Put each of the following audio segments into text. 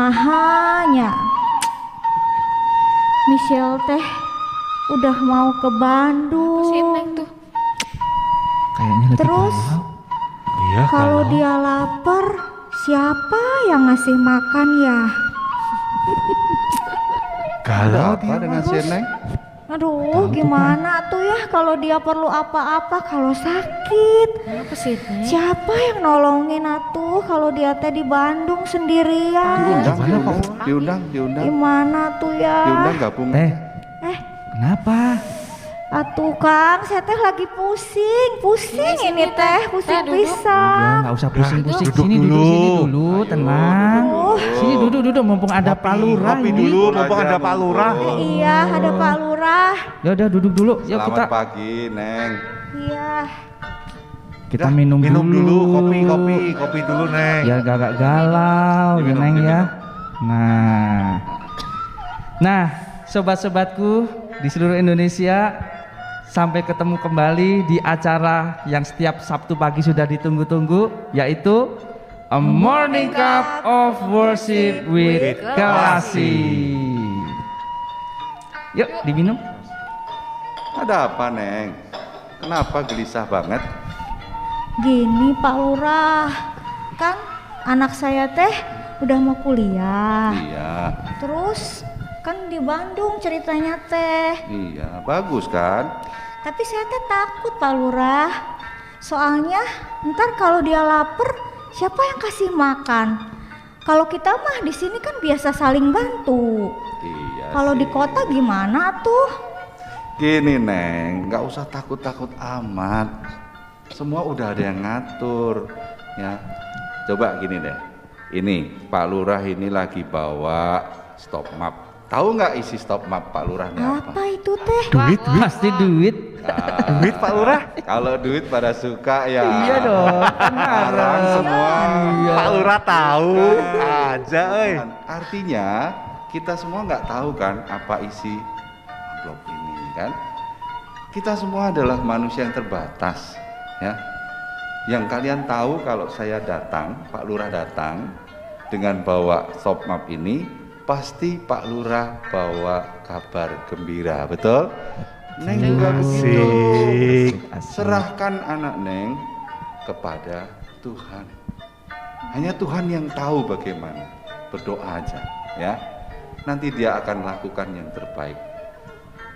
kumahanya. Michelle teh udah mau ke Bandung. Si Neng tuh. Kayaknya lagi Terus galau. Iya, kalau dia lapar, siapa yang ngasih makan ya? galau Apa dengan si Neng? Aduh, gimana tuh ya kalau dia perlu apa-apa, kalau sakit. Kenapa sih Neng? Siapa yang nolongin atuh kalau dia teh di Bandung sendirian? Diundang. Gimana tuh ya? Diundang gabung. Teh, Eh, kenapa? atuh Kang, saya teh lagi pusing ini teh, pusing duduk. Udah, pisan. nggak usah pusing-pusing. Duduk Sini dulu. dulu, tenang. Sini duduk, mumpung ada Pak Lurah Ngopi ini. dulu, mumpung ada Pak Lurah. Iya, ada Pak Lurah. Ya udah duduk dulu. Yuk Selamat kita pagi, Neng. Iya. minum dulu, kopi dulu, Neng. Ya gak galau, ya Neng ya. Nah, sobat-sobatku di seluruh Indonesia, sampai ketemu kembali di acara yang setiap Sabtu pagi sudah ditunggu-tunggu, yaitu A Morning Cup of Worship with Kelasi. Yuk diminum. Ada apa, Neng? Kenapa gelisah banget? Gini Pak Lurah, kan anak saya teh udah mau kuliah. Iya, Terus kan di Bandung ceritanya teh. iya, bagus kan? Tapi saya teh takut Pak Lurah. Soalnya ntar kalau dia lapar, siapa yang kasih makan? Kalau kita mah di sini kan biasa saling bantu. Iya. Kalau di sih. kota gimana tuh? Gini, Neng, nggak usah takut-takut amat. Semua udah ada yang ngatur, ya. Coba gini deh. Ini Pak Lurah ini lagi bawa stop map. Tahu nggak isi stop map Pak Lurah ini apa? Apa itu teh? Duit. Pasti duit. Duit Pak Lurah. Kalau duit pada suka ya. Iya dong. Sekarang semua. Pak Lurah tahu aja, euy. Artinya kita semua nggak tahu kan apa isi amplop ini kan? Kita semua adalah manusia yang terbatas, ya. Yang kalian tahu kalau saya datang, Pak Lurah datang dengan bawa stop map ini, pasti Pak Lurah bawa kabar gembira, betul? Neng juga begitu. Asik. Serahkan anak Neng kepada Tuhan. Hanya Tuhan yang tahu bagaimana. Berdoa aja, ya. Nanti Dia akan lakukan yang terbaik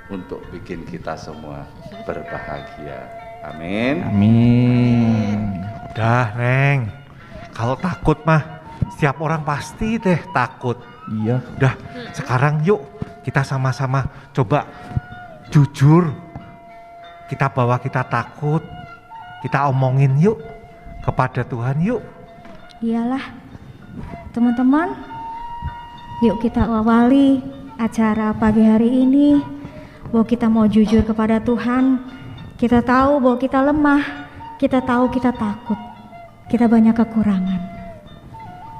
untuk bikin kita semua berbahagia. Amin. Amin. Udah, Neng. Kalau takut mah setiap orang pasti deh takut. Iya. Udah, sekarang yuk kita sama-sama coba jujur. Kita bawa kita takut. Kita omongin yuk kepada Tuhan yuk. Iyalah, teman-teman, yuk kita awali acara pagi hari ini bahwa kita mau jujur kepada Tuhan. Kita tahu bahwa kita lemah, kita tahu kita takut, kita banyak kekurangan.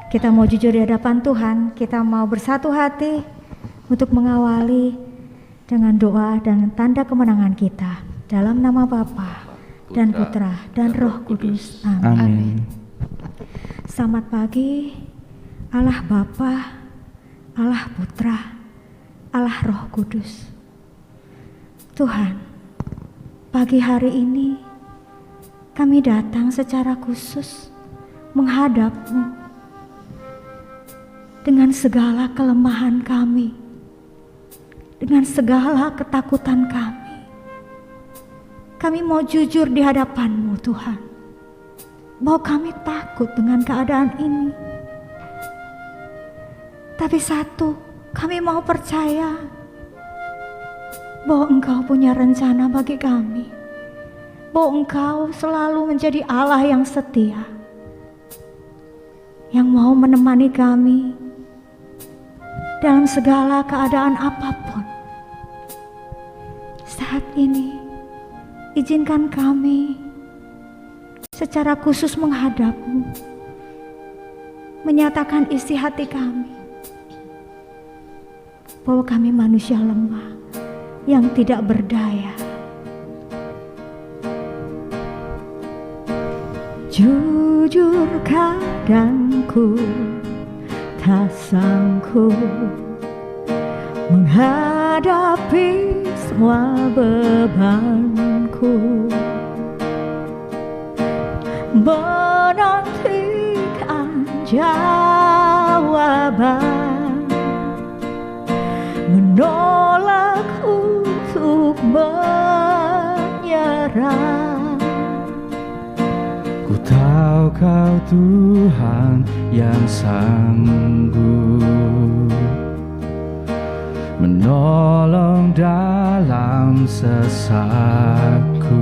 Kita mau jujur di hadapan Tuhan, kita mau bersatu hati untuk mengawali dengan doa dan tanda kemenangan kita. Dalam nama Bapa dan Putra dan Roh Kudus. Amin. Amin. Selamat pagi, Allah Bapa, Allah Putra, Allah Roh Kudus. Tuhan, pagi hari ini kami datang secara khusus menghadap-Mu dengan segala kelemahan kami, dengan segala ketakutan kami. Kami mau jujur di hadapan-Mu Tuhan, bahwa kami takut dengan keadaan ini. Tapi satu, kami mau percaya bahwa Engkau punya rencana bagi kami, bahwa Engkau selalu menjadi Allah yang setia, yang mau menemani kami dalam segala keadaan apapun. Saat ini, izinkan kami secara khusus menghadap-Mu, menyatakan isi hati kami, bahwa kami manusia lemah yang tidak berdaya. Jujur kadangku tak sanggup menghadapi semua bebanku, menantikan jawaban, menolak untuk menyerah. Ku tahu Kau Tuhan yang sanggup menolong dalam sesatku.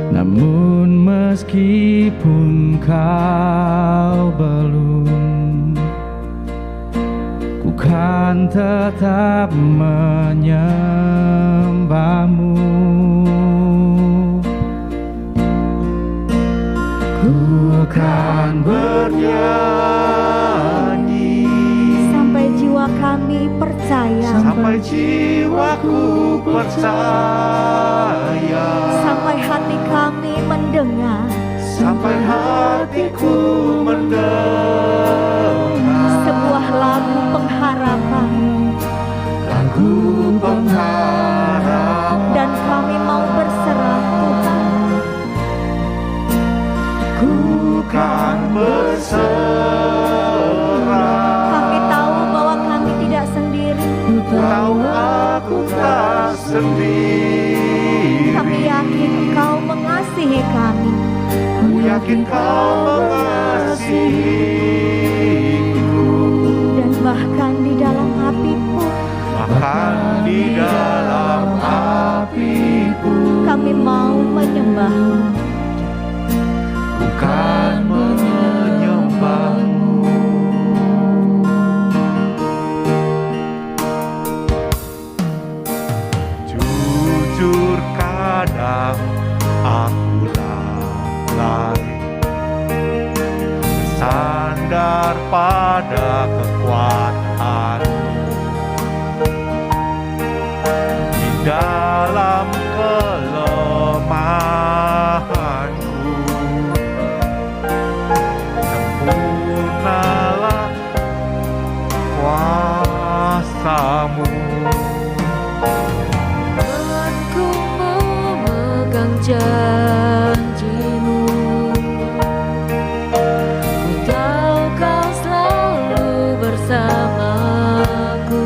Namun meskipun Kau belum, ku kan tetap menyembah-Mu. Ku akan bernyanyi Sampai jiwa kami percaya, sampai jiwaku percaya, sampai hati kami mendengar sampai hatiku mendengar sebuah lagu pengharapan, lagu pengharapan. dan kami mau berserah Tuhan. Ku kan berserah, Kami tahu bahwa kami tidak sendiri. tahu aku tak sendiri. Kami yakin Engkau mengasihi kami. Ku yakin Kau mengasihiku, Dan bahkan di dalam api pun bahkan di dalam apiku kami mau menyembah-Mu. bukan menyembah-Mu. Jujur kadang aku lalai, bersandar pada kekuatanmu. Di dalam kelemahanku, sempurnalah kuasa-Mu. Dan ku memegang janji-Mu. Ku tahu Kau selalu bersamaku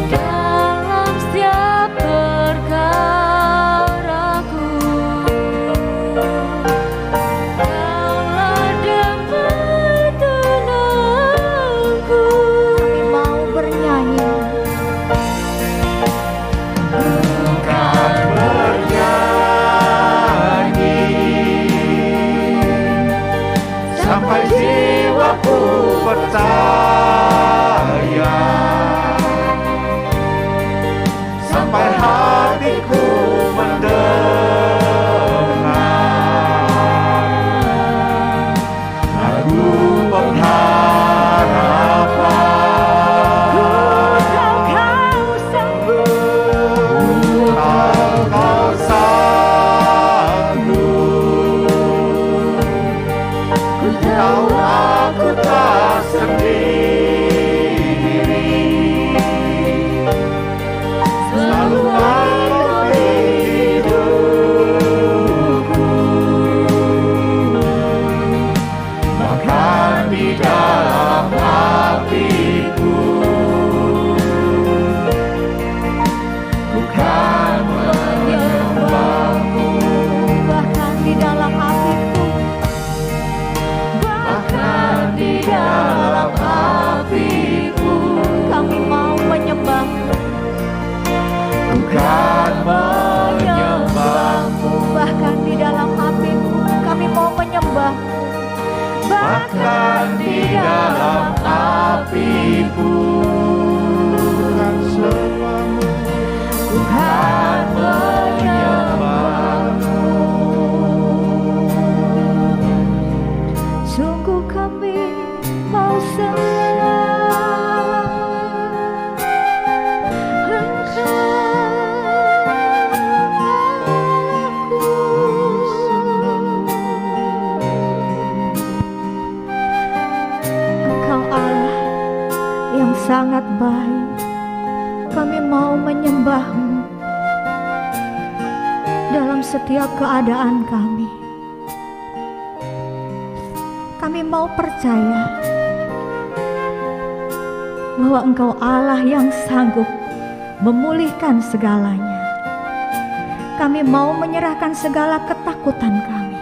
dalam setiap perkaraku. Kaulah damai tenangku. Kami mau bernyanyi. Bukan bernyanyi sampai jiwaku percaya, sampai hatiku mendengar lagu pengharapan. Kau sanggup. Kau sanggup, ku tahu aku tak sendiri. Selalu mengerti hidupku, bahkan di dalam hatiku. Ku kan menyembah-Mu, Bahkan di dalam apiku, bahkan di dalam apiku. kami mau menyembah-Mu. Ku kan menyembah-Mu, Bahkan di dalam apiku, kami mau menyembah-Mu. bahkan di dalam apiku. Kan semuamu, ku kan menyembah-Mu. Sungguh kami mau serah Engkau. sangat baik. Kami mau menyembah-Mu dalam setiap keadaan kami. Kami mau percaya bahwa Engkau Allah yang sanggup memulihkan segalanya. Kami mau menyerahkan segala ketakutan kami.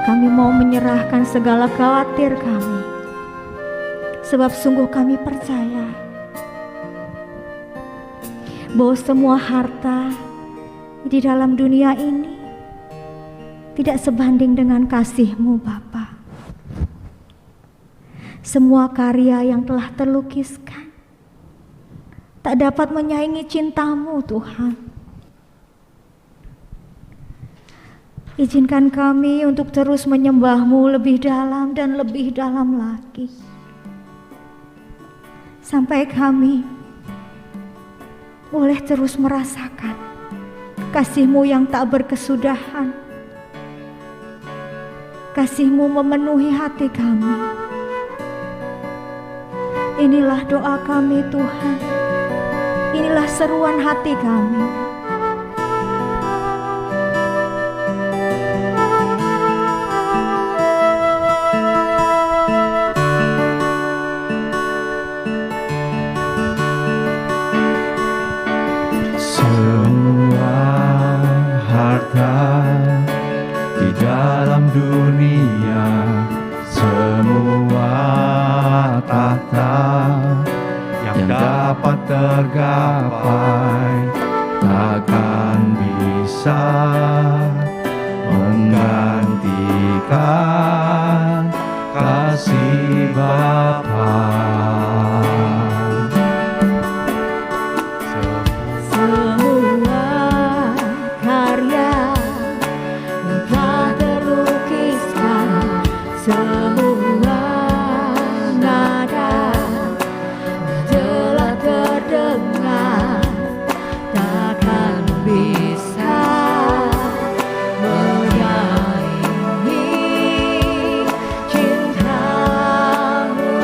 Kami mau menyerahkan segala khawatir kami. Sebab sungguh kami percaya bahwa semua harta di dalam dunia ini tidak sebanding dengan kasih-Mu Bapa. Semua karya yang telah terlukiskan tak dapat menyaingi cinta-Mu Tuhan. Izinkan kami untuk terus menyembah-Mu lebih dalam dan lebih dalam lagi. Sampai kami boleh terus merasakan kasih-Mu yang tak berkesudahan. Kasih-Mu memenuhi hati kami. Inilah doa kami Tuhan. Inilah seruan hati kami. Semua harta di dalam dunia, semua tahta yang dapat tergapai takkan bisa menggantikan kasih Bapa. Semua karya yang telah terlukiskan, semua nada telah terdengar, takkan bisa menyaingi cinta-Mu.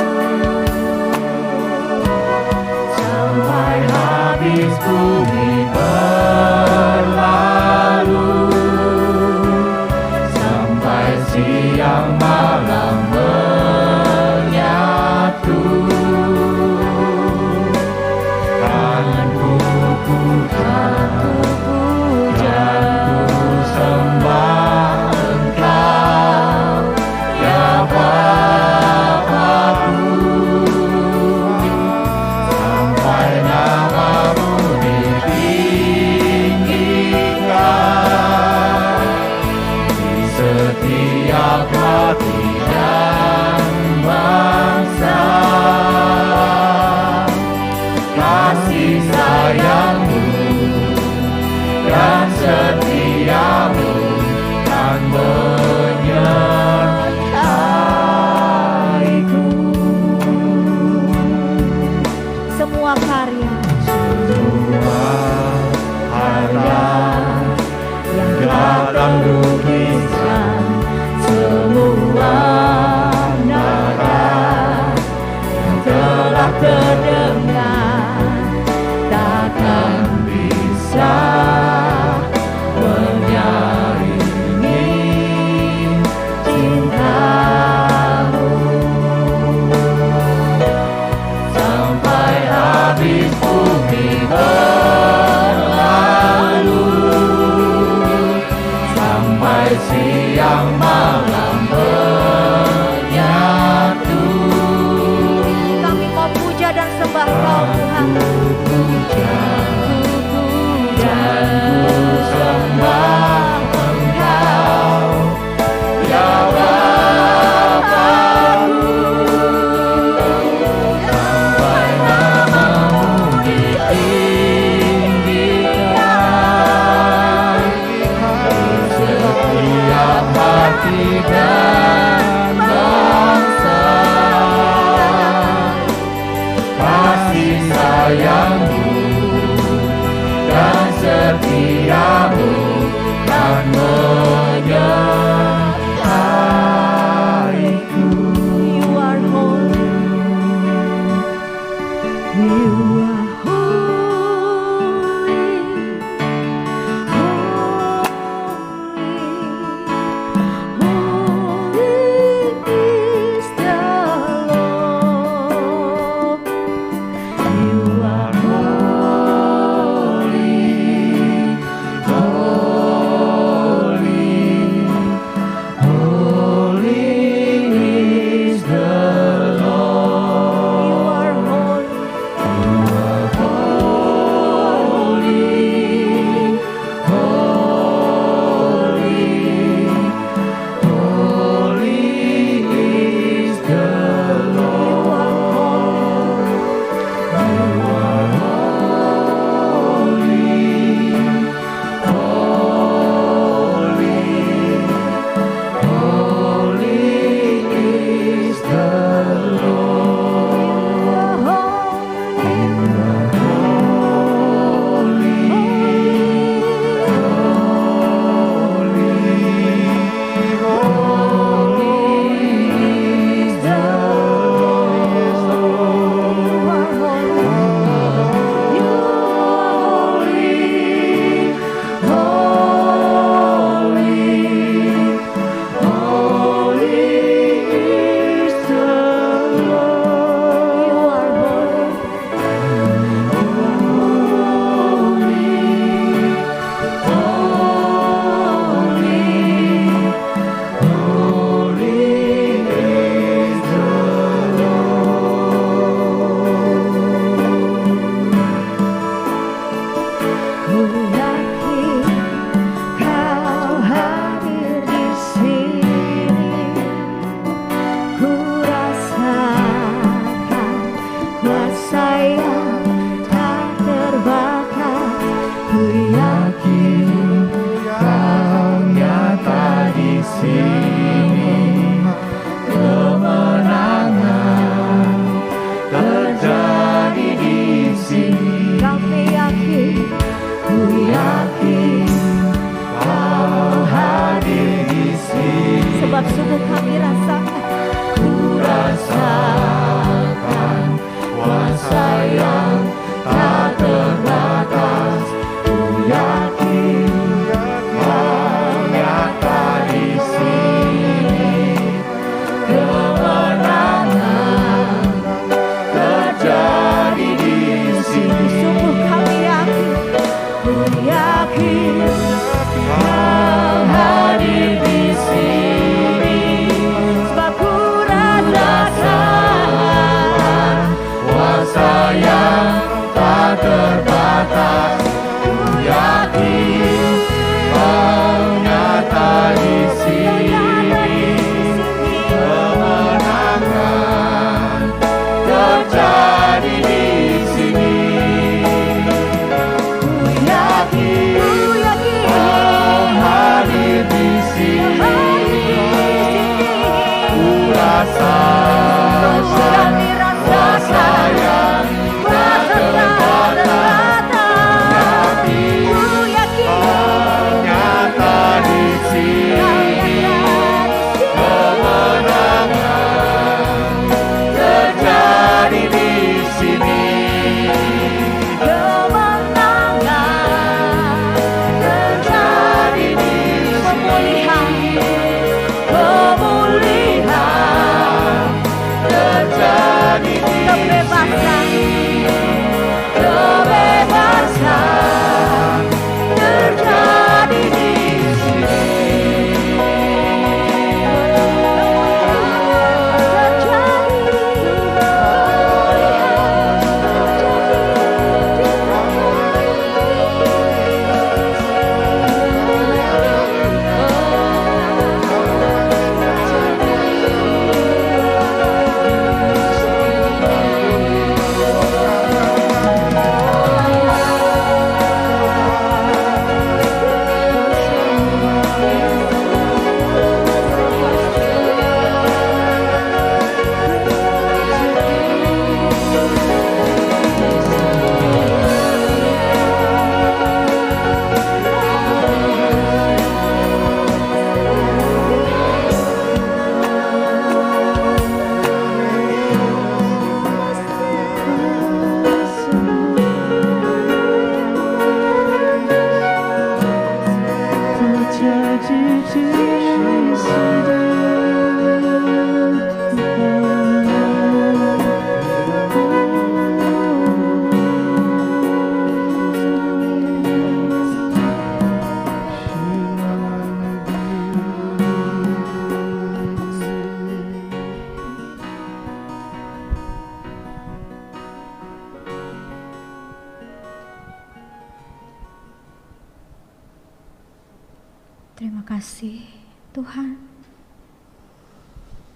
Terima kasih Tuhan.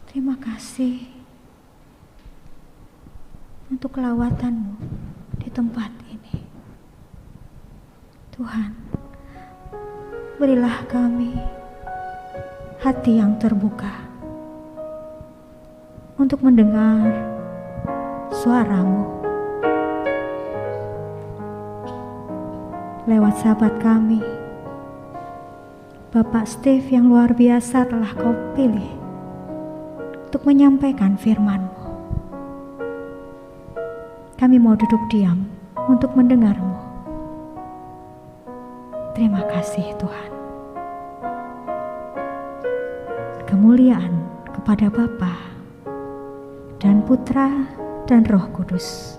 Terima kasih untuk kelawatan-Mu di tempat ini. Tuhan, berilah kami hati yang terbuka untuk mendengar suara-Mu lewat sahabat kami, Bapak Steve yang luar biasa telah Kau pilih untuk menyampaikan firman-Mu. Kami mau duduk diam untuk mendengar-Mu. Terima kasih Tuhan. Kemuliaan kepada Bapa dan Putra dan Roh Kudus,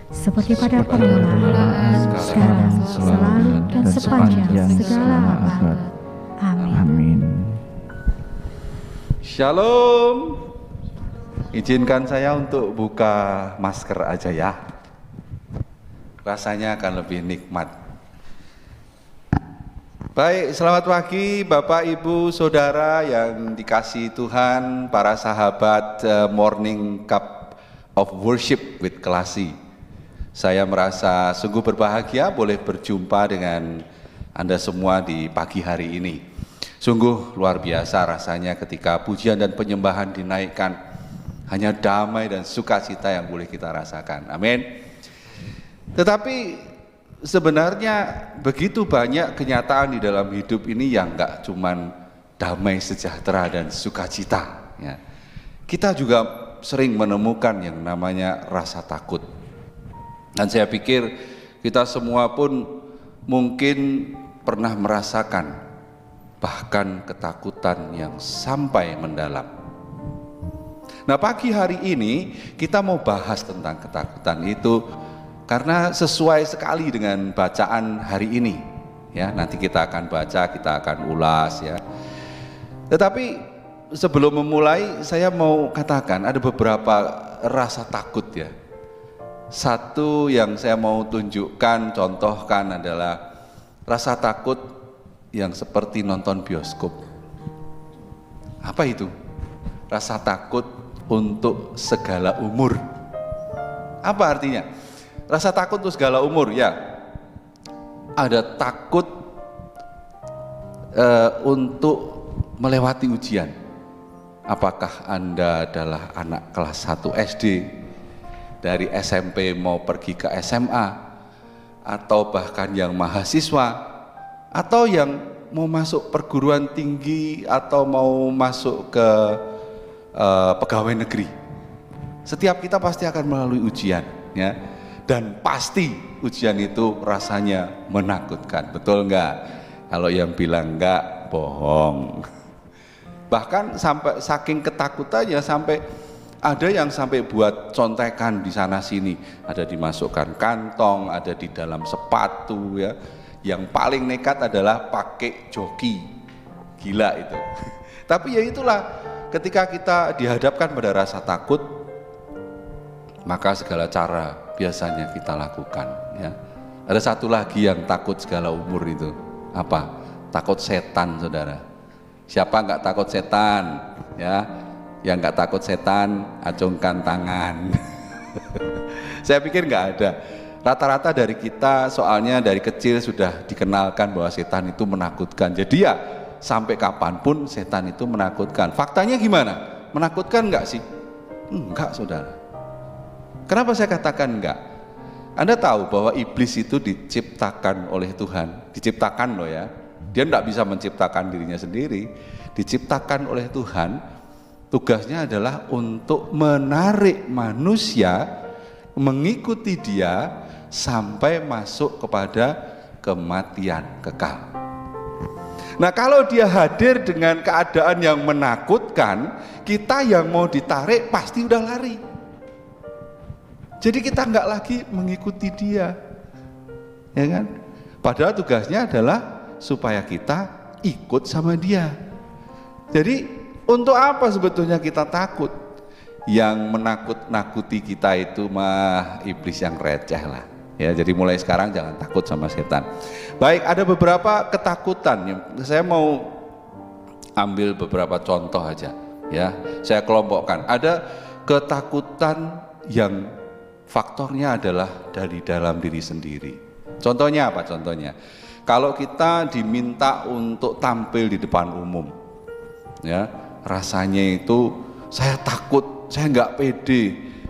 seperti pada permulaan, sekarang, selalu, dan sepanjang segala abad. Amin. Amin. Shalom. Izinkan saya untuk buka masker aja ya. Rasanya akan lebih nikmat. Baik, selamat pagi Bapak, Ibu, Saudara yang dikasihi Tuhan, para sahabat Morning Cup of Worship with Kelasi. Saya merasa sungguh berbahagia boleh berjumpa dengan Anda semua di pagi hari ini. Sungguh luar biasa rasanya ketika pujian dan penyembahan dinaikkan, hanya damai dan sukacita yang boleh kita rasakan. Amin. Tetapi sebenarnya begitu banyak kenyataan di dalam hidup ini yang enggak cuman damai, sejahtera dan sukacita ya. Kita juga sering menemukan yang namanya rasa takut. Dan saya pikir kita semua pun mungkin pernah merasakan bahkan ketakutan yang sampai mendalam. Nah, pagi hari ini kita mau bahas tentang ketakutan itu karena sesuai sekali dengan bacaan hari ini. Ya, nanti kita akan baca, kita akan ulas ya. Tetapi sebelum memulai saya mau katakan ada beberapa rasa takut ya. Satu yang saya mau tunjukkan, contohkan adalah rasa takut yang seperti nonton bioskop. Apa itu? Rasa takut untuk segala umur. Apa artinya? Rasa takut untuk segala umur ya. Ada takut untuk melewati ujian. Apakah Anda adalah anak kelas 1 SD, dari SMP mau pergi ke SMA, atau bahkan yang mahasiswa, atau yang mau masuk perguruan tinggi atau mau masuk ke pegawai negeri. Setiap kita pasti akan melalui ujian ya. Dan pasti ujian itu rasanya menakutkan. Betul enggak? Kalau yang bilang enggak, bohong. Bahkan sampai saking ketakutannya sampai ada yang sampai buat contekan di sana sini, ada dimasukkan kantong, ada di dalam sepatu ya. Yang paling nekat adalah pakai joki, gila itu. Tapi ya itulah, ketika kita dihadapkan pada rasa takut, maka segala cara biasanya kita lakukan. Ya. Ada satu lagi yang takut segala umur itu, apa? Takut setan, saudara. Siapa nggak takut setan? Ya, yang nggak takut setan, acungkan tangan. Saya pikir nggak ada. Rata-rata dari kita soalnya dari kecil sudah dikenalkan bahwa setan itu menakutkan. Jadi ya sampai kapanpun setan itu menakutkan. Faktanya gimana? Menakutkan enggak sih? Enggak, saudara. Kenapa saya katakan enggak? Anda tahu bahwa iblis itu diciptakan oleh Tuhan. Diciptakan loh ya. Dia enggak bisa menciptakan dirinya sendiri. Diciptakan oleh Tuhan. Tugasnya adalah untuk menarik manusia mengikuti dia sampai masuk kepada kematian kekal. Nah, kalau dia hadir dengan keadaan yang menakutkan, kita yang mau ditarik pasti udah lari. Jadi kita nggak lagi mengikuti dia, ya kan? Padahal tugasnya adalah supaya kita ikut sama dia. Jadi untuk apa sebetulnya kita takut? Yang menakut-nakuti kita itu mah iblis yang receh lah. Ya, jadi mulai sekarang jangan takut sama setan. Baik, ada beberapa ketakutan yang saya mau ambil beberapa contoh aja ya. Saya kelompokkan. Ada ketakutan yang faktornya adalah dari dalam diri sendiri. Contohnya apa? Contohnya, kalau kita diminta untuk tampil di depan umum, ya, rasanya itu saya takut, saya nggak pede,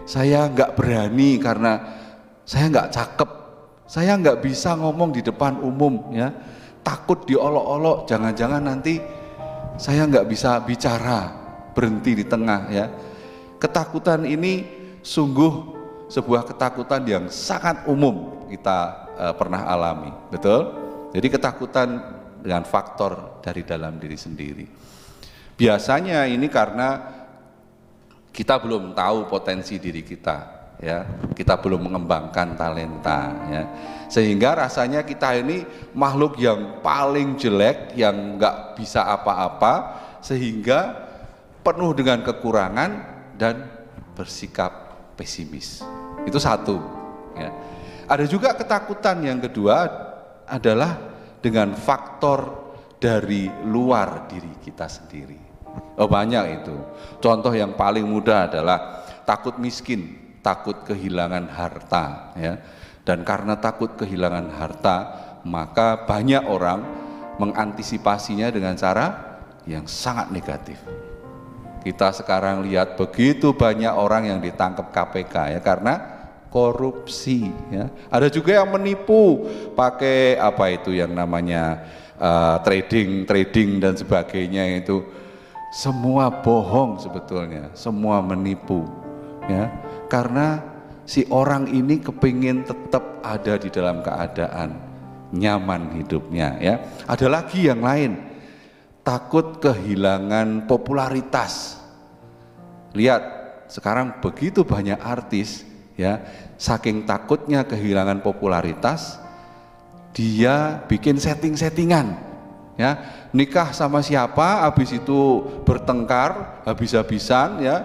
saya nggak berani karena saya nggak cakep, saya nggak bisa ngomong di depan umum, ya, takut diolok-olok, jangan-jangan nanti saya nggak bisa bicara, berhenti di tengah, ya. Ketakutan ini sungguh sebuah ketakutan yang sangat umum kita pernah alami, betul? Jadi ketakutan dengan faktor dari dalam diri sendiri. Biasanya ini karena kita belum tahu potensi diri kita, ya. Kita belum mengembangkan talenta, ya. Sehingga rasanya kita ini makhluk yang paling jelek, yang nggak bisa apa-apa, sehingga penuh dengan kekurangan dan bersikap pesimis. Itu satu, ya. Ada juga ketakutan yang kedua adalah dengan faktor dari luar diri kita sendiri. Oh, banyak itu. Contoh yang paling mudah adalah takut miskin, takut kehilangan harta, ya. Dan karena takut kehilangan harta, maka banyak orang mengantisipasinya dengan cara yang sangat negatif. Kita sekarang lihat begitu banyak orang yang ditangkap KPK, ya, karena korupsi, ya. Ada juga yang menipu pakai apa itu yang namanya trading dan sebagainya, itu semua bohong sebetulnya, semua menipu, ya. Karena si orang ini kepingin tetap ada di dalam keadaan nyaman hidupnya, ya. Ada lagi yang lain, takut kehilangan popularitas. Lihat sekarang begitu banyak artis, ya, saking takutnya kehilangan popularitas, dia bikin setting-settingan, ya, nikah sama siapa, habis itu bertengkar habis-habisan, ya,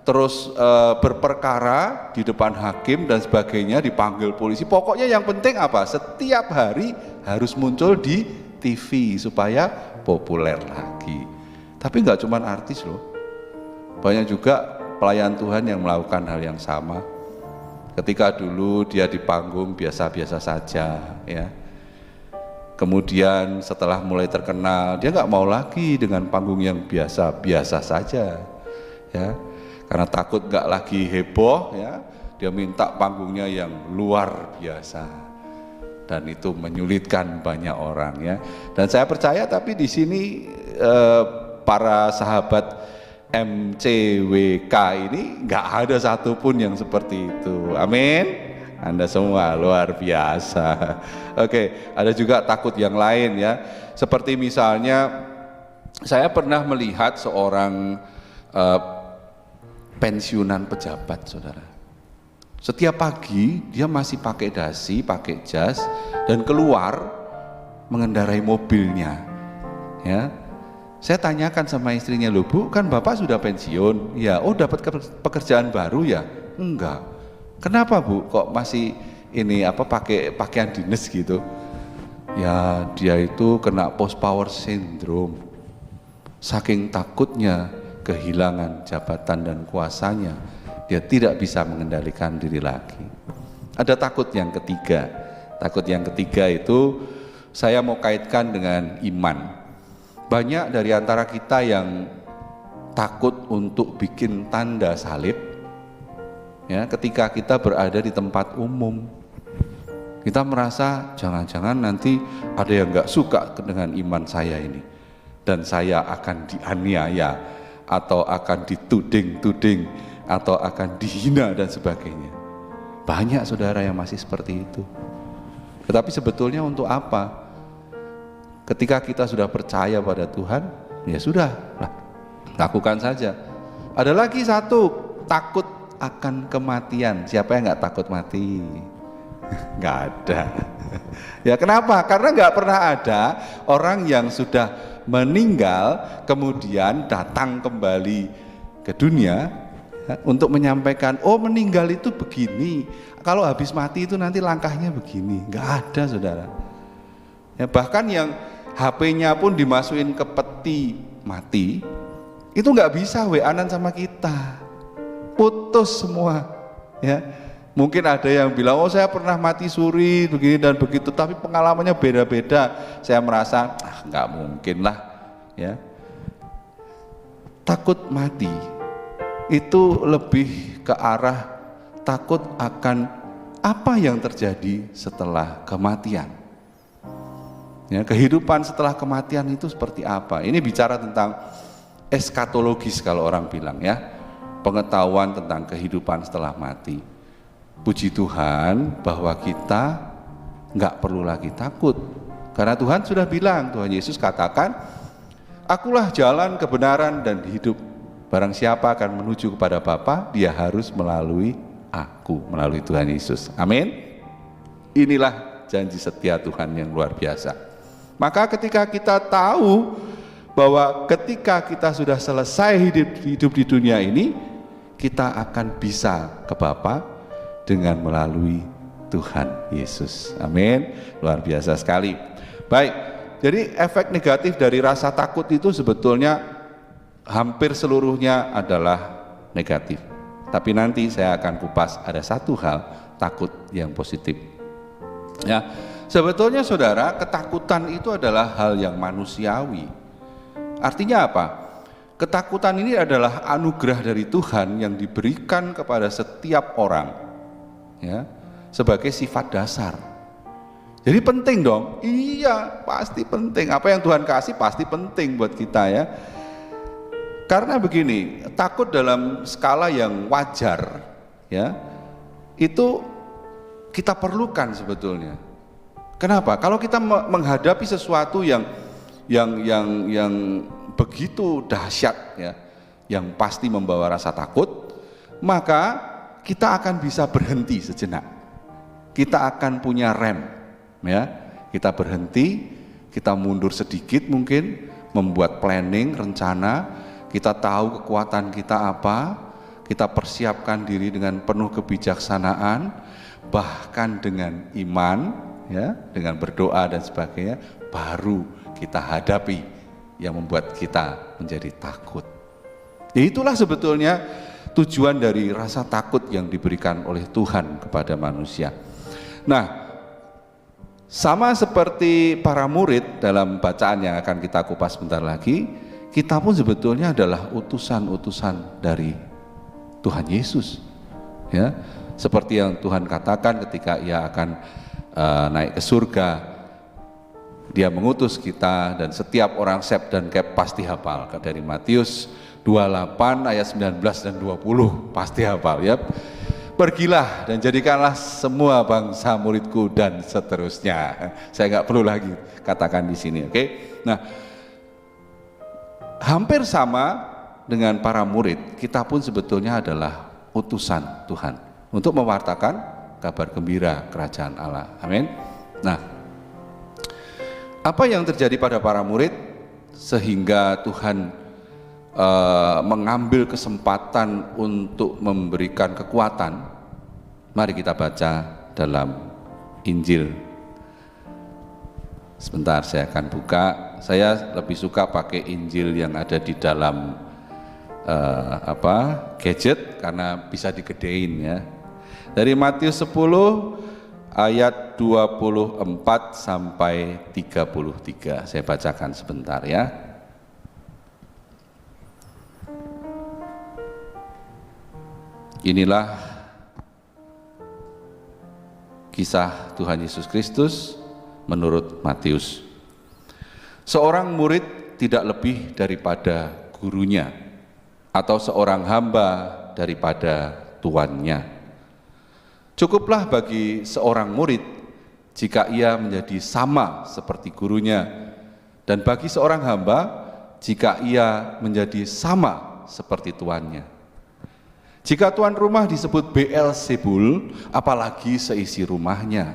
terus berperkara di depan hakim dan sebagainya, dipanggil polisi. Pokoknya yang penting apa? Setiap hari harus muncul di TV supaya populer lagi. Tapi nggak cuma artis loh, banyak juga pelayan Tuhan yang melakukan hal yang sama. Ketika dulu dia di panggung biasa-biasa saja, ya. Kemudian setelah mulai terkenal, dia nggak mau lagi dengan panggung yang biasa-biasa saja, ya. Karena takut nggak lagi heboh, ya. Dia minta panggungnya yang luar biasa, dan itu menyulitkan banyak orang, ya. Dan saya percaya, tapi di sini para sahabat MCWK ini nggak ada satupun yang seperti itu. Amin. Anda semua luar biasa. Oke, ada juga takut yang lain, ya. Seperti misalnya saya pernah melihat seorang pensiunan pejabat, saudara. Setiap pagi dia masih pakai dasi, pakai jas, dan keluar mengendarai mobilnya, ya. Saya tanyakan sama istrinya, loh Bu, kan Bapak sudah pensiun? Ya. Oh, dapat pekerjaan baru ya? Enggak. Kenapa Bu, kok masih ini pakai pakaian dinas gitu? Ya, dia itu kena post power syndrome. Saking takutnya kehilangan jabatan dan kuasanya, dia tidak bisa mengendalikan diri lagi. Ada takut yang ketiga. Takut yang ketiga itu saya mau kaitkan dengan iman. Banyak dari antara kita yang takut untuk bikin tanda salib, ya, ketika kita berada di tempat umum. Kita merasa jangan-jangan nanti ada yang nggak suka dengan iman saya ini, dan saya akan dianiaya, atau akan dituding-tuding, atau akan dihina dan sebagainya. Banyak saudara yang masih seperti itu. Tetapi sebetulnya untuk apa? Ketika kita sudah percaya pada Tuhan, ya sudah, lakukan saja. Ada lagi satu, takut akan kematian. Siapa yang nggak takut mati? Nggak ada. Ya kenapa? Karena nggak pernah ada orang yang sudah meninggal kemudian datang kembali ke dunia, ya, untuk menyampaikan, oh meninggal itu begini, kalau habis mati itu nanti langkahnya begini. Nggak ada, saudara. Ya, bahkan yang HP-nya pun dimasukin ke peti mati, itu nggak bisa WA-an sama kita, putus semua, ya. Mungkin ada yang bilang, oh saya pernah mati suri begini dan begitu, tapi pengalamannya beda-beda. Saya merasa nggak mungkin lah, ya. Takut mati itu lebih ke arah takut akan apa yang terjadi setelah kematian. Ya, kehidupan setelah kematian itu seperti apa? Ini bicara tentang eskatologis kalau orang bilang, ya, pengetahuan tentang kehidupan setelah mati. Puji Tuhan bahwa kita nggak perlu lagi takut, karena Tuhan sudah bilang, Tuhan Yesus katakan, akulah jalan, kebenaran, dan hidup. Barang siapa akan menuju kepada Bapa, dia harus melalui aku, melalui Tuhan Yesus. Amin. Inilah janji setia Tuhan yang luar biasa. Maka ketika kita tahu bahwa ketika kita sudah selesai hidup di dunia ini, kita akan bisa ke Bapa dengan melalui Tuhan Yesus. Amin. Luar biasa sekali. Baik, jadi efek negatif dari rasa takut itu sebetulnya hampir seluruhnya adalah negatif. Tapi nanti saya akan kupas ada satu hal takut yang positif. Ya, sebetulnya saudara, ketakutan itu adalah hal yang manusiawi. Artinya apa? Ketakutan ini adalah anugerah dari Tuhan yang diberikan kepada setiap orang, ya, sebagai sifat dasar. Jadi penting dong. Iya, pasti penting. Apa yang Tuhan kasih pasti penting buat kita, ya. Karena begini, takut dalam skala yang wajar, ya, itu kita perlukan sebetulnya. Kenapa? Kalau kita menghadapi sesuatu yang begitu dahsyat, ya, yang pasti membawa rasa takut, maka kita akan bisa berhenti sejenak. Kita akan punya rem, ya. Kita berhenti, kita mundur sedikit mungkin, membuat planning, rencana. Kita tahu kekuatan kita apa, kita persiapkan diri dengan penuh kebijaksanaan, bahkan dengan iman, ya, dengan berdoa dan sebagainya, baru kita hadapi yang membuat kita menjadi takut. Ya, itulah sebetulnya tujuan dari rasa takut yang diberikan oleh Tuhan kepada manusia. Nah, sama seperti para murid dalam bacaan yang akan kita kupas sebentar lagi, kita pun sebetulnya adalah utusan-utusan dari Tuhan Yesus, ya. Seperti yang Tuhan katakan ketika Ia akan naik ke surga, Dia mengutus kita, dan setiap orang sep dan kep pasti hafal. Dari Matius 28 ayat 19 dan 20 pasti hafal, ya. Pergilah dan jadikanlah semua bangsa muridku dan seterusnya. Saya nggak perlu lagi katakan di sini, oke? Nah, hampir sama dengan para murid, kita pun sebetulnya adalah utusan Tuhan untuk mewartakan kabar gembira kerajaan Allah. Amin. Nah, apa yang terjadi pada para murid sehingga Tuhan mengambil kesempatan untuk memberikan kekuatan? Mari kita baca dalam Injil. Sebentar, saya akan buka. Saya lebih suka pakai Injil yang ada di dalam gadget karena bisa digedein, ya. Dari Matius 10 ayat 24 sampai 33. Saya bacakan sebentar, ya. Inilah kisah Tuhan Yesus Kristus menurut Matius. Seorang murid tidak lebih daripada gurunya, atau seorang hamba daripada tuannya. Cukuplah bagi seorang murid jika ia menjadi sama seperti gurunya, dan bagi seorang hamba jika ia menjadi sama seperti tuannya. Jika tuan rumah disebut Beelzebul, apalagi seisi rumahnya.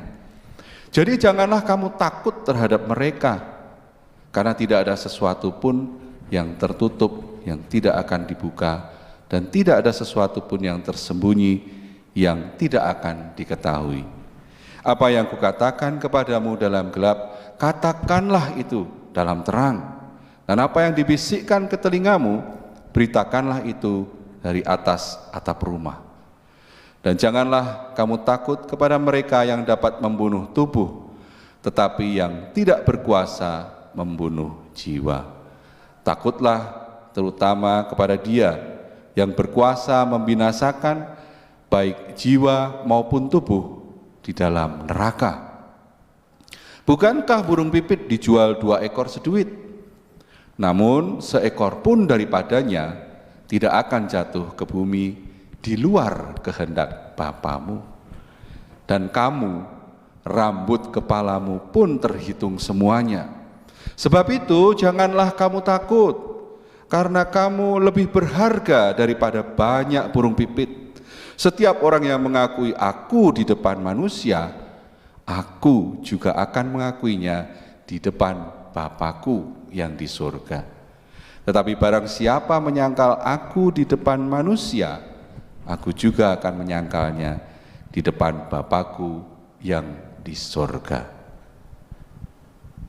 Jadi janganlah kamu takut terhadap mereka, karena tidak ada sesuatu pun yang tertutup yang tidak akan dibuka, dan tidak ada sesuatu pun yang tersembunyi yang tidak akan diketahui. Apa yang kukatakan kepadamu dalam gelap, katakanlah itu dalam terang. Dan apa yang dibisikkan ke telingamu, beritakanlah itu dari atas atap rumah. Dan janganlah kamu takut kepada mereka yang dapat membunuh tubuh, tetapi yang tidak berkuasa membunuh jiwa. Takutlah terutama kepada Dia yang berkuasa membinasakan baik jiwa maupun tubuh di dalam neraka. Bukankah burung pipit dijual 2 ekor seduit? Namun seekor pun daripadanya tidak akan jatuh ke bumi di luar kehendak Bapamu. Dan kamu, rambut kepalamu pun terhitung semuanya. Sebab itu janganlah kamu takut, karena kamu lebih berharga daripada banyak burung pipit. Setiap orang yang mengakui aku di depan manusia, aku juga akan mengakuinya di depan Bapa-Ku yang di surga. Tetapi barang siapa menyangkal aku di depan manusia, aku juga akan menyangkalnya di depan Bapa-Ku yang di surga.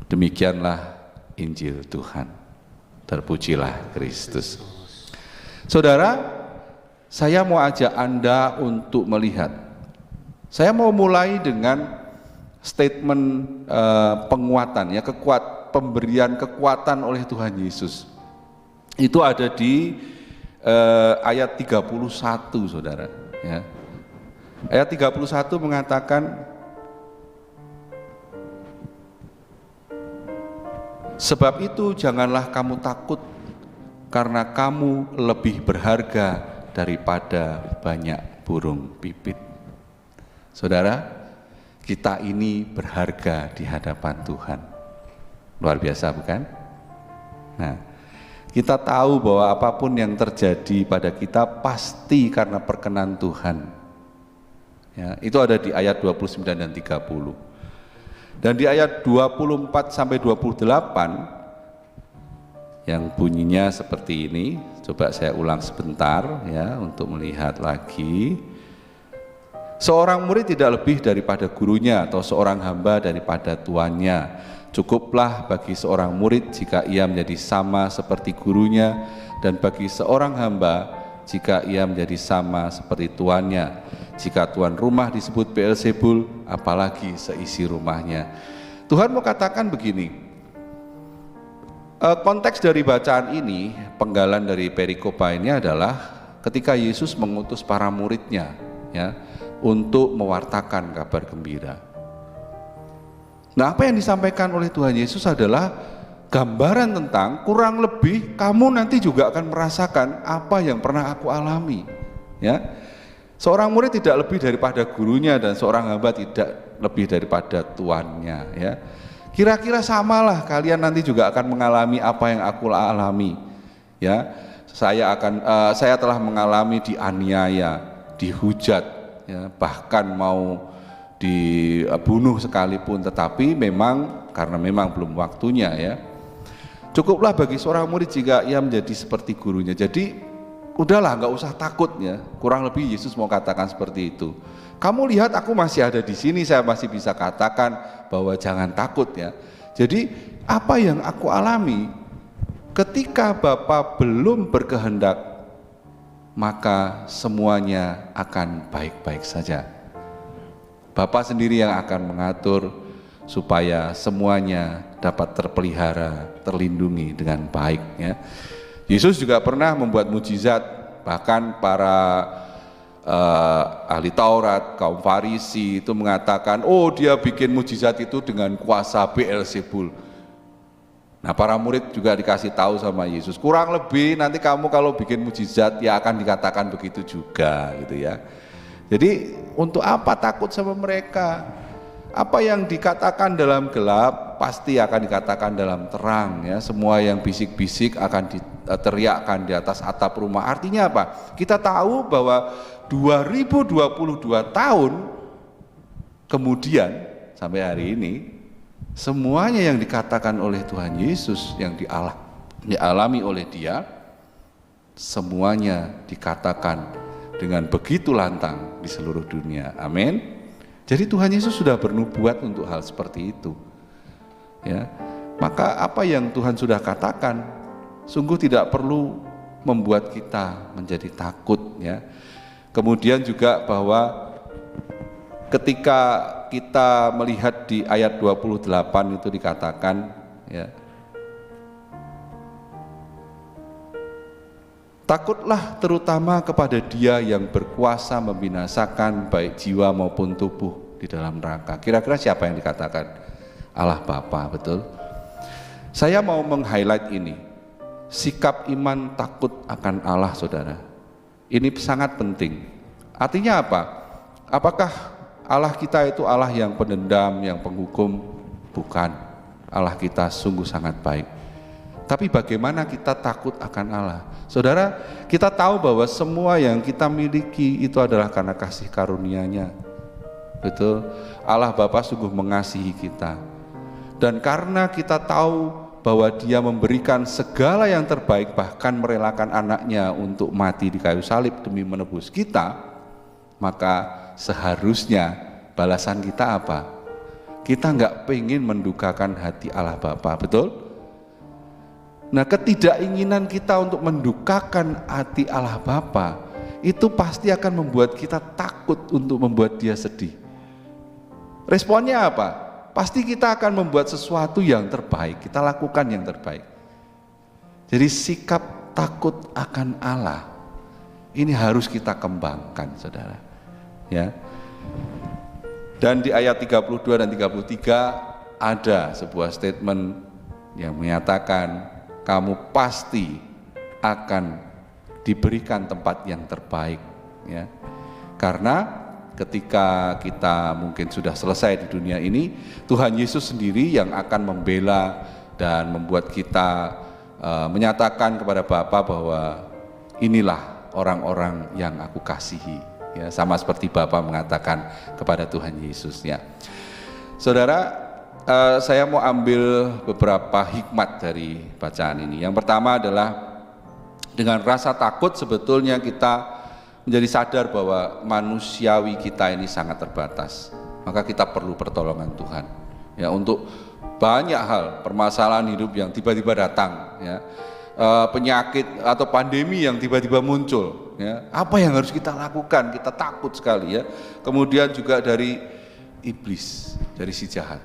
Demikianlah Injil Tuhan. Terpujilah Kristus. Saudara, saya mau ajak Anda untuk melihat. Saya mau mulai dengan statement penguatan, ya, pemberian kekuatan oleh Tuhan Yesus. Itu ada di ayat 31, saudara. Ya. Ayat 31 mengatakan, sebab itu janganlah kamu takut, karena kamu lebih berharga daripada banyak burung pipit. Saudara, kita ini berharga di hadapan Tuhan. Luar biasa, bukan? Nah, kita tahu bahwa apapun yang terjadi pada kita pasti karena perkenan Tuhan. Ya, itu ada di ayat 29 dan 30. Dan di ayat 24 sampai 28 yang bunyinya seperti ini. Coba saya ulang sebentar ya untuk melihat lagi. Seorang murid tidak lebih daripada gurunya, atau seorang hamba daripada tuannya. Cukuplah bagi seorang murid jika ia menjadi sama seperti gurunya, dan bagi seorang hamba jika ia menjadi sama seperti tuannya. Jika tuan rumah disebut Beelzebul, apalagi seisi rumahnya. Tuhan mau katakan begini, konteks dari bacaan ini, penggalan dari perikopa ini adalah ketika Yesus mengutus para muridnya, ya, untuk mewartakan kabar gembira. Nah, apa yang disampaikan oleh Tuhan Yesus adalah gambaran tentang kurang lebih kamu nanti juga akan merasakan apa yang pernah aku alami. Ya, seorang murid tidak lebih daripada gurunya, dan seorang hamba tidak lebih daripada tuannya. Ya, kira-kira samalah kalian nanti juga akan mengalami apa yang aku alami. Ya, saya telah mengalami dianiaya, dihujat, ya, bahkan mau dibunuh sekalipun, tetapi karena memang belum waktunya, ya. Cukuplah bagi seorang murid jika ia menjadi seperti gurunya. Jadi udahlah, nggak usah takut, ya. Kurang lebih Yesus mau katakan seperti itu. Kamu lihat aku masih ada di sini, saya masih bisa katakan bahwa jangan takut, ya. Jadi apa yang aku alami ketika Bapa belum berkehendak, maka semuanya akan baik-baik saja. Bapa sendiri yang akan mengatur supaya semuanya dapat terpelihara, terlindungi dengan baik, ya. Yesus juga pernah membuat mujizat, bahkan para ahli Taurat, kaum Farisi itu mengatakan, oh dia bikin mujizat itu dengan kuasa Beelzebul. Nah, para murid juga dikasih tahu sama Yesus, kurang lebih nanti kamu kalau bikin mujizat ya akan dikatakan begitu juga, gitu ya. Jadi untuk apa takut sama mereka? Apa yang dikatakan dalam gelap pasti akan dikatakan dalam terang, ya. Semua yang bisik-bisik akan diteriakkan di atas atap rumah. Artinya apa? Kita tahu bahwa 2022 tahun kemudian sampai hari ini, semuanya yang dikatakan oleh Tuhan Yesus yang dialami oleh Dia, semuanya dikatakan dengan begitu lantang di seluruh dunia. Amin. Jadi Tuhan Yesus sudah bernubuat untuk hal seperti itu. Ya. maka apa yang Tuhan sudah katakan sungguh tidak perlu membuat kita menjadi takut ya. Kemudian juga bahwa ketika kita melihat di ayat 28 itu dikatakan ya, takutlah terutama kepada Dia yang berkuasa membinasakan baik jiwa maupun tubuh di dalam neraka. Kira-kira siapa yang dikatakan? Allah Bapa, betul? Saya mau meng-highlight ini. Sikap iman takut akan Allah, saudara. Ini sangat penting. Artinya apa? Apakah Allah kita itu Allah yang pendendam, yang penghukum? Bukan. Allah kita sungguh sangat baik. Tapi bagaimana kita takut akan Allah? Saudara, kita tahu bahwa semua yang kita miliki itu adalah karena kasih karunia-Nya. Betul? Allah Bapa sungguh mengasihi kita. Dan karena kita tahu bahwa Dia memberikan segala yang terbaik, bahkan merelakan anaknya untuk mati di kayu salib demi menebus kita, maka seharusnya balasan kita apa? Kita nggak pengen mendukakan hati Allah Bapa, betul? Nah, ketidakinginan kita untuk mendukakan hati Allah Bapa itu pasti akan membuat kita takut untuk membuat Dia sedih. Responnya apa? Pasti kita akan membuat sesuatu yang terbaik, kita lakukan yang terbaik. Jadi sikap takut akan Allah ini harus kita kembangkan, saudara. Ya. Dan di ayat 32 dan 33 ada sebuah statement yang menyatakan kamu pasti akan diberikan tempat yang terbaik, ya. Karena ketika kita mungkin sudah selesai di dunia ini, Tuhan Yesus sendiri yang akan membela dan membuat kita menyatakan kepada Bapa bahwa inilah orang-orang yang aku kasihi, ya, sama seperti Bapa mengatakan kepada Tuhan Yesus, ya. Saudara, saya mau ambil beberapa hikmat dari bacaan ini. Yang pertama adalah dengan rasa takut sebetulnya kita menjadi sadar bahwa manusiawi kita ini sangat terbatas. Maka kita perlu pertolongan Tuhan, ya, untuk banyak hal, permasalahan hidup yang tiba-tiba datang, ya, penyakit atau pandemi yang tiba-tiba muncul, ya. Apa yang harus kita lakukan? Kita takut sekali, ya. Kemudian juga dari iblis, dari si jahat.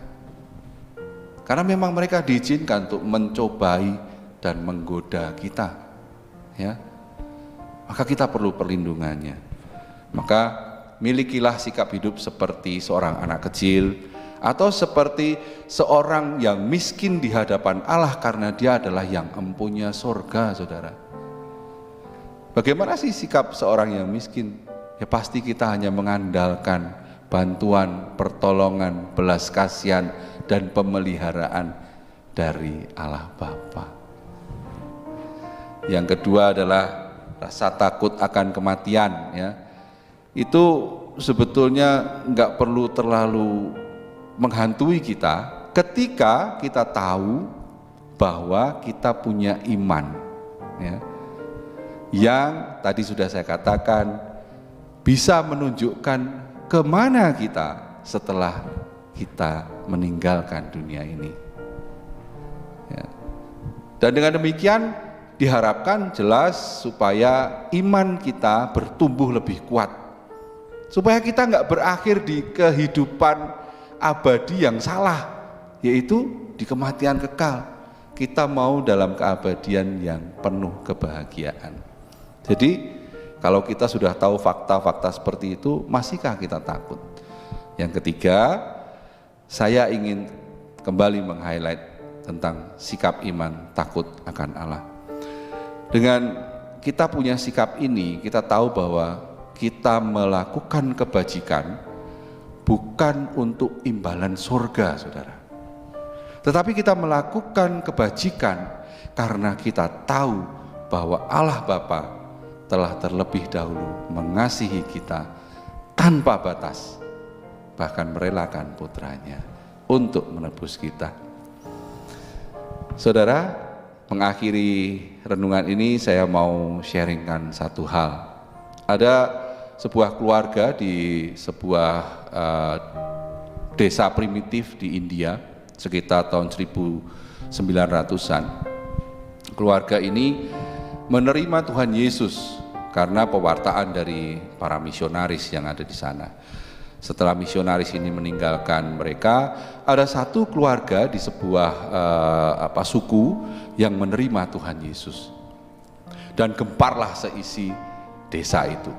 Karena memang mereka diizinkan untuk mencobai dan menggoda kita, ya. Maka kita perlu perlindungannya. Maka milikilah sikap hidup seperti seorang anak kecil atau seperti seorang yang miskin di hadapan Allah karena dia adalah yang empunya surga, saudara. Bagaimana sih sikap seorang yang miskin? Ya pasti kita hanya mengandalkan bantuan, pertolongan, belas kasihan dan pemeliharaan dari Allah Bapa. Yang kedua adalah rasa takut akan kematian, ya. Itu sebetulnya nggak perlu terlalu menghantui kita ketika kita tahu bahwa kita punya iman, ya, yang tadi sudah saya katakan bisa menunjukkan kemana kita setelah kita meninggalkan dunia ini, ya. Dan dengan demikian diharapkan jelas supaya iman kita bertumbuh lebih kuat, supaya kita nggak berakhir di kehidupan abadi yang salah, yaitu di kematian kekal. Kita mau dalam keabadian yang penuh kebahagiaan. Jadi kalau kita sudah tahu fakta-fakta seperti itu, masihkah kita takut? Yang ketiga, saya ingin kembali meng-highlight tentang sikap iman takut akan Allah. Dengan kita punya sikap ini, kita tahu bahwa kita melakukan kebajikan bukan untuk imbalan surga, saudara. Tetapi kita melakukan kebajikan karena kita tahu bahwa Allah Bapa telah terlebih dahulu mengasihi kita tanpa batas, bahkan merelakan putranya untuk menebus kita. Saudara, mengakhiri renungan ini saya mau sharingkan satu hal. Ada sebuah keluarga di sebuah desa primitif di India sekitar tahun 1900 900-an. Keluarga ini menerima Tuhan Yesus karena pewartaan dari para misionaris yang ada di sana. Setelah misionaris ini meninggalkan mereka, ada satu keluarga di sebuah suku yang menerima Tuhan Yesus. Dan gemparlah seisi desa itu.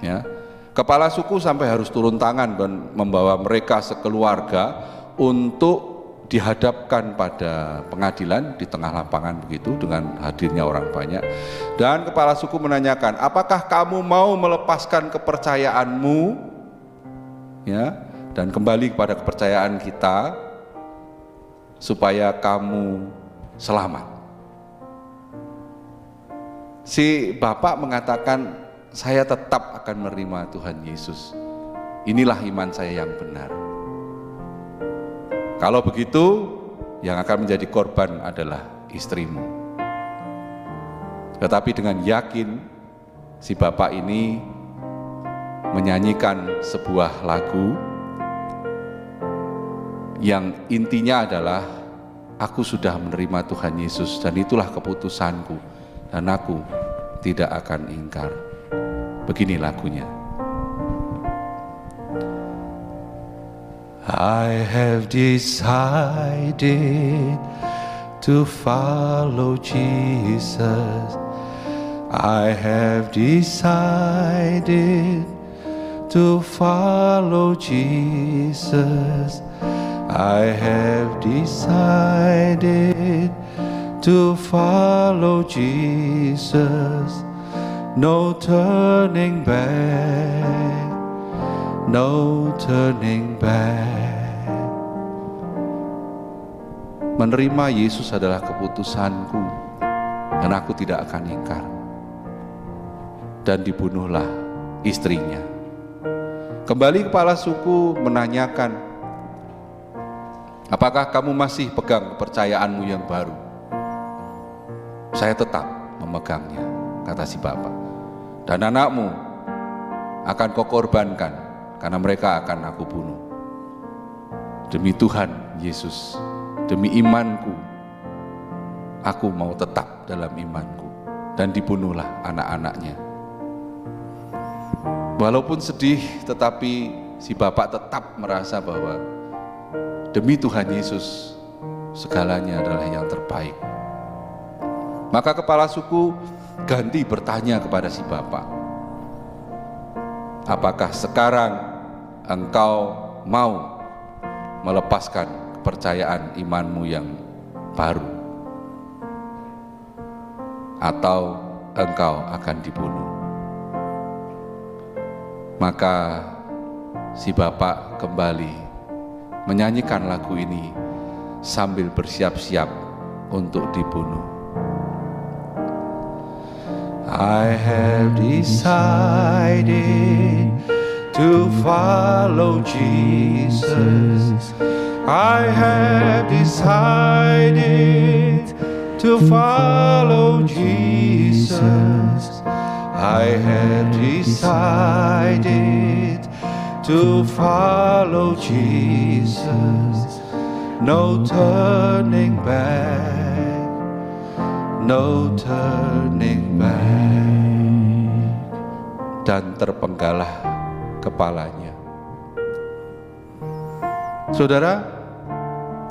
Ya. Kepala suku sampai harus turun tangan dan membawa mereka sekeluarga untuk dihadapkan pada pengadilan di tengah lapangan begitu dengan hadirnya orang banyak. Dan kepala suku menanyakan, apakah kamu mau melepaskan kepercayaanmu, ya, dan kembali kepada kepercayaan kita supaya kamu selamat? Si bapak mengatakan, saya tetap akan menerima Tuhan Yesus. Inilah iman saya yang benar. Kalau begitu, yang akan menjadi korban adalah istrimu. Tetapi dengan yakin, si bapak ini menyanyikan sebuah lagu yang intinya adalah, aku sudah menerima Tuhan Yesus dan itulah keputusanku dan aku tidak akan ingkar. Begini lagunya. I have decided to follow Jesus. I have decided to follow Jesus. I have decided to follow Jesus. No turning back. No turning back. Menerima Yesus adalah keputusanku dan aku tidak akan ingkar. Dan dibunuhlah istrinya. Kembali kepala suku menanyakan, apakah kamu masih pegang kepercayaanmu yang baru? Saya tetap memegangnya, kata si bapak. Dan anakmu akan kau korbankan karena mereka akan aku bunuh. Demi Tuhan Yesus, demi imanku, aku mau tetap dalam imanku. Dan dibunuhlah anak-anaknya. Walaupun sedih, tetapi si bapak tetap merasa bahwa demi Tuhan Yesus, segalanya adalah yang terbaik. Maka kepala suku ganti bertanya kepada si bapak, apakah sekarang engkau mau melepaskan kepercayaan imanmu yang baru, atau engkau akan dibunuh? Maka si bapak kembali menyanyikan lagu ini sambil bersiap-siap untuk dibunuh. I have decided to follow Jesus. I have decided to follow Jesus. I have decided to follow Jesus. No turning back. No turning back. Dan terpenggalah kepalanya. Saudara,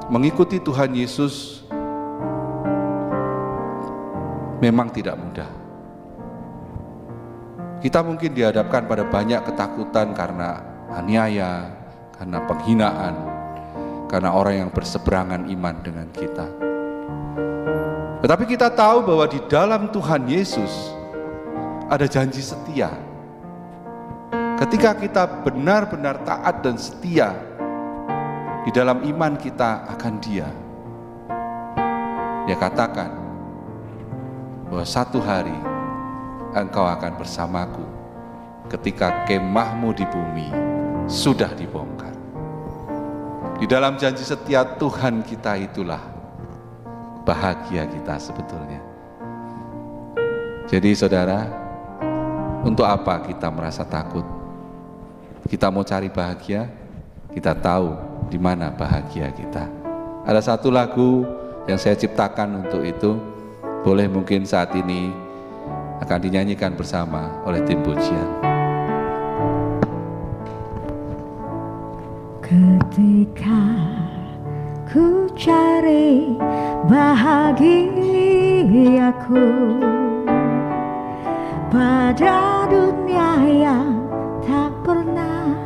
mengikuti Tuhan Yesus memang tidak mudah. Kita mungkin dihadapkan pada banyak ketakutan karena aniaya, karena penghinaan, karena orang yang berseberangan iman dengan kita. Tetapi kita tahu bahwa di dalam Tuhan Yesus ada janji setia. Ketika kita benar-benar taat dan setia di dalam iman kita akan Dia, Dia katakan bahwa satu hari engkau akan bersamaku ketika kemahmu di bumi sudah dibongkar. Di dalam janji setia Tuhan kita itulah bahagia kita sebetulnya. Jadi saudara, untuk apa kita merasa takut? Kita mau cari bahagia, kita tahu di mana bahagia kita. Ada satu lagu yang saya ciptakan untuk itu. Boleh mungkin saat ini akan dinyanyikan bersama oleh tim pujian. Ketika ku cari bahagiaku pada dunia yang tak pernah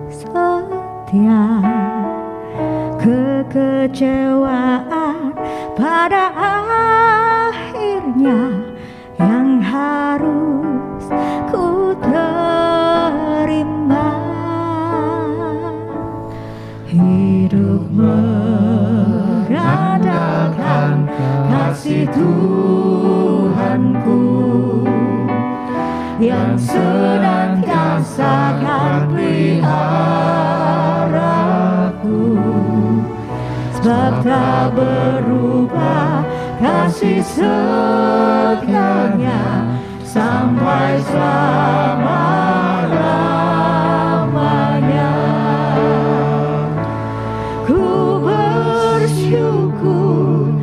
setia, kekecewaan pada akhirnya yang harus ku terima. Hidup mengandalkan kasih Tuhanku yang senantiasa akan peliharaku, sebab tak berubah kasih setianya sampai selama-lamanya. Ku bersyukur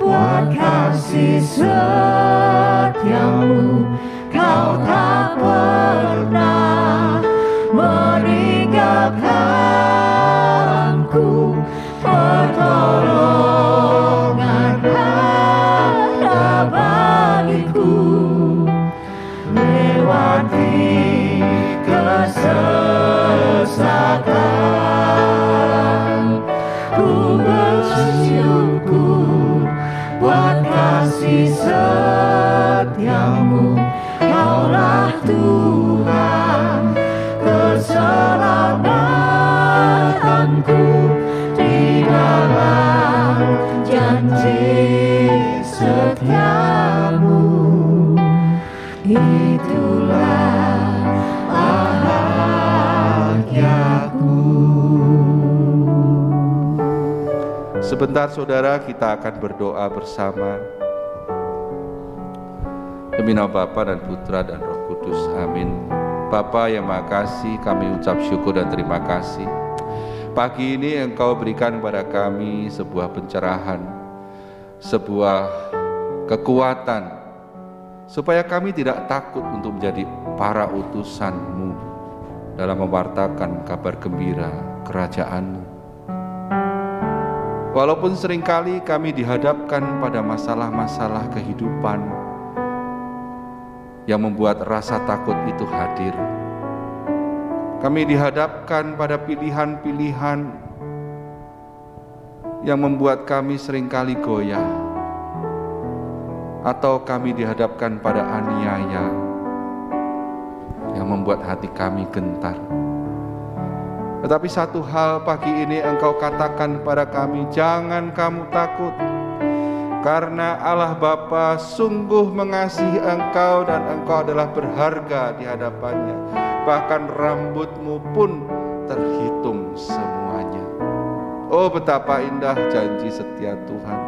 buat kasih setiamu, kau tak pernah meninggalkanku, pertolongan ada bagiku, lewati kesesakan. Ku bersyukur buat kasih setiamu, kaulah Tuhan keselamatanku, di dalam janji setiamu, itulah bahagiaku. Sebentar saudara, kita akan berdoa bersama. Demi nama Bapa dan Putra dan Roh Kudus, amin. Bapa yang Maha Kasih, kami ucap syukur dan terima kasih. Pagi ini Engkau berikan kepada kami sebuah pencerahan, sebuah kekuatan, supaya kami tidak takut untuk menjadi para utusan-Mu dalam mewartakan kabar gembira kerajaan-Mu. Walaupun seringkali kami dihadapkan pada masalah-masalah kehidupan yang membuat rasa takut itu hadir. Kami dihadapkan pada pilihan-pilihan yang membuat kami seringkali goyah, atau kami dihadapkan pada aniaya yang membuat hati kami gentar. Tetapi satu hal pagi ini Engkau katakan pada kami, jangan kamu takut, karena Allah Bapa sungguh mengasihi engkau dan engkau adalah berharga di hadapannya. Bahkan rambutmu pun terhitung semuanya. Oh, betapa indah janji setia Tuhan.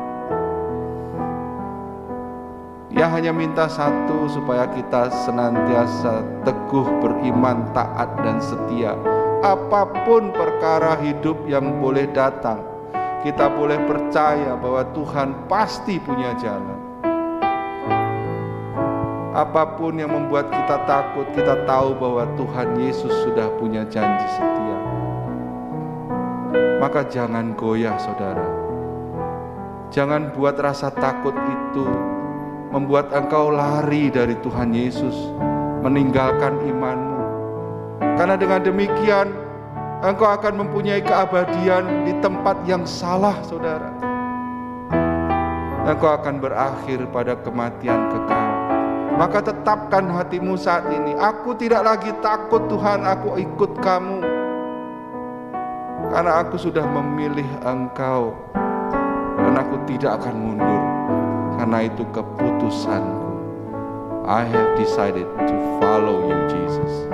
Ia hanya minta satu, supaya kita senantiasa teguh beriman, taat dan setia. Apapun perkara hidup yang boleh datang, kita boleh percaya bahwa Tuhan pasti punya jalan. Apapun yang membuat kita takut, kita tahu bahwa Tuhan Yesus sudah punya janji setia. Maka jangan goyah saudara. Jangan buat rasa takut itu membuat engkau lari dari Tuhan Yesus, meninggalkan imanmu. Karena dengan demikian engkau akan mempunyai keabadian di tempat yang salah saudara. Engkau akan berakhir pada kematian kekal. Maka tetapkan hatimu saat ini, aku tidak lagi takut Tuhan, aku ikut kamu. Karena aku sudah memilih engkau, dan aku tidak akan mundur. Karena itu keputusanku. I have decided to follow you Jesus.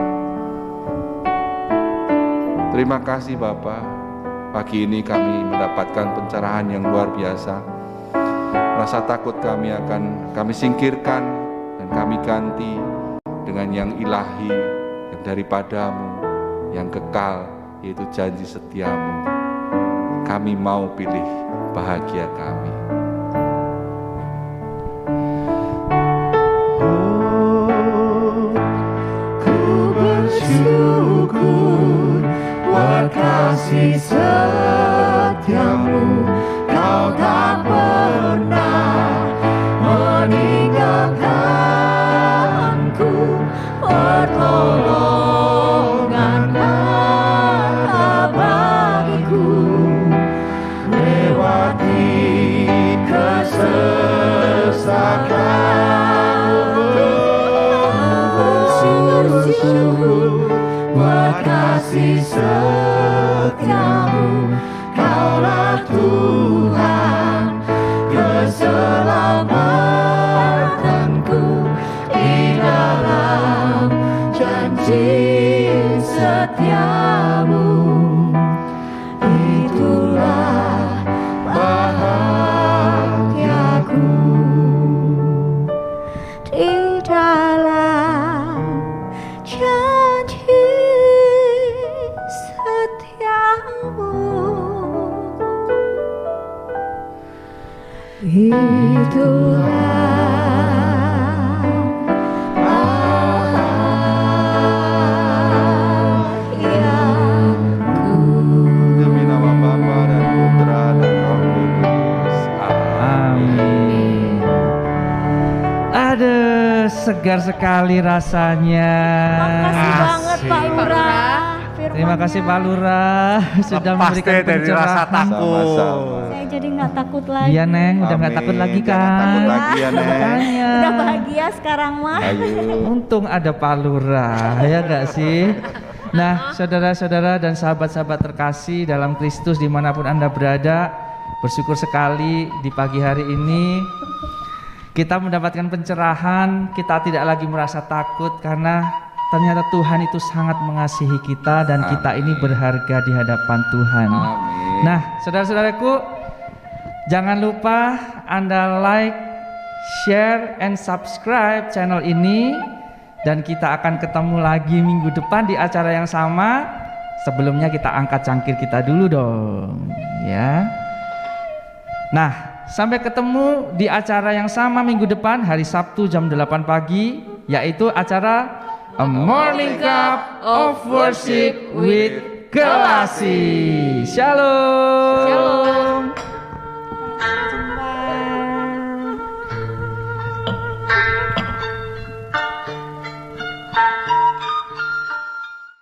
Terima kasih Bapa. Pagi ini kami mendapatkan pencerahan yang luar biasa. Rasa takut kami akan kami singkirkan dan kami ganti dengan yang ilahi, yang daripadamu, yang kekal, yaitu janji setiamu. Kami mau pilih bahagia kami. bersyukur buat kasih setiamu. Kau tak pernah meninggalkanku, pertolongan bagiku. Lewati kesesakan bersyukur buat kasih setiamu. Kaulah Tuhan keselamatanku, di dalam janji setiamu. Itulah bahagiaku. Di dalam janji setiamu. Itulah bahagiaku. Demi nama Bapa dan Putra dan Roh Kudus. Amin. Aduh, segar sekali rasanya. Makasih banget Pak Lurah. Terima kasih Pak Lurah sudah Lepas memberikan deh dari rasa pencerahan. takut. Sama-sama. Saya jadi nggak takut lagi. Iya Neng, udah nggak Amin. takut lagi Jangan kan? takut lagi ya, Neng. Makanya. Udah bahagia sekarang mah. Ayo. Untung ada Pak Lurah, ya gak sih? Nah, saudara-saudara dan sahabat-sahabat terkasih dalam Kristus dimanapun Anda berada, bersyukur sekali di pagi hari ini kita mendapatkan pencerahan, kita tidak lagi merasa takut karena ternyata Tuhan itu sangat mengasihi kita dan kita ini berharga di hadapan Tuhan. Amin. Nah, saudara-saudaraku, jangan lupa Anda like, share, and subscribe channel ini. Dan kita akan ketemu lagi minggu depan di acara yang sama. Sebelumnya kita angkat cangkir kita dulu dong, ya. Nah, sampai ketemu di acara yang sama minggu depan hari Sabtu jam 8 pagi, yaitu acara A Morning Cup of Worship with Kelasi. Shalom. Shalom.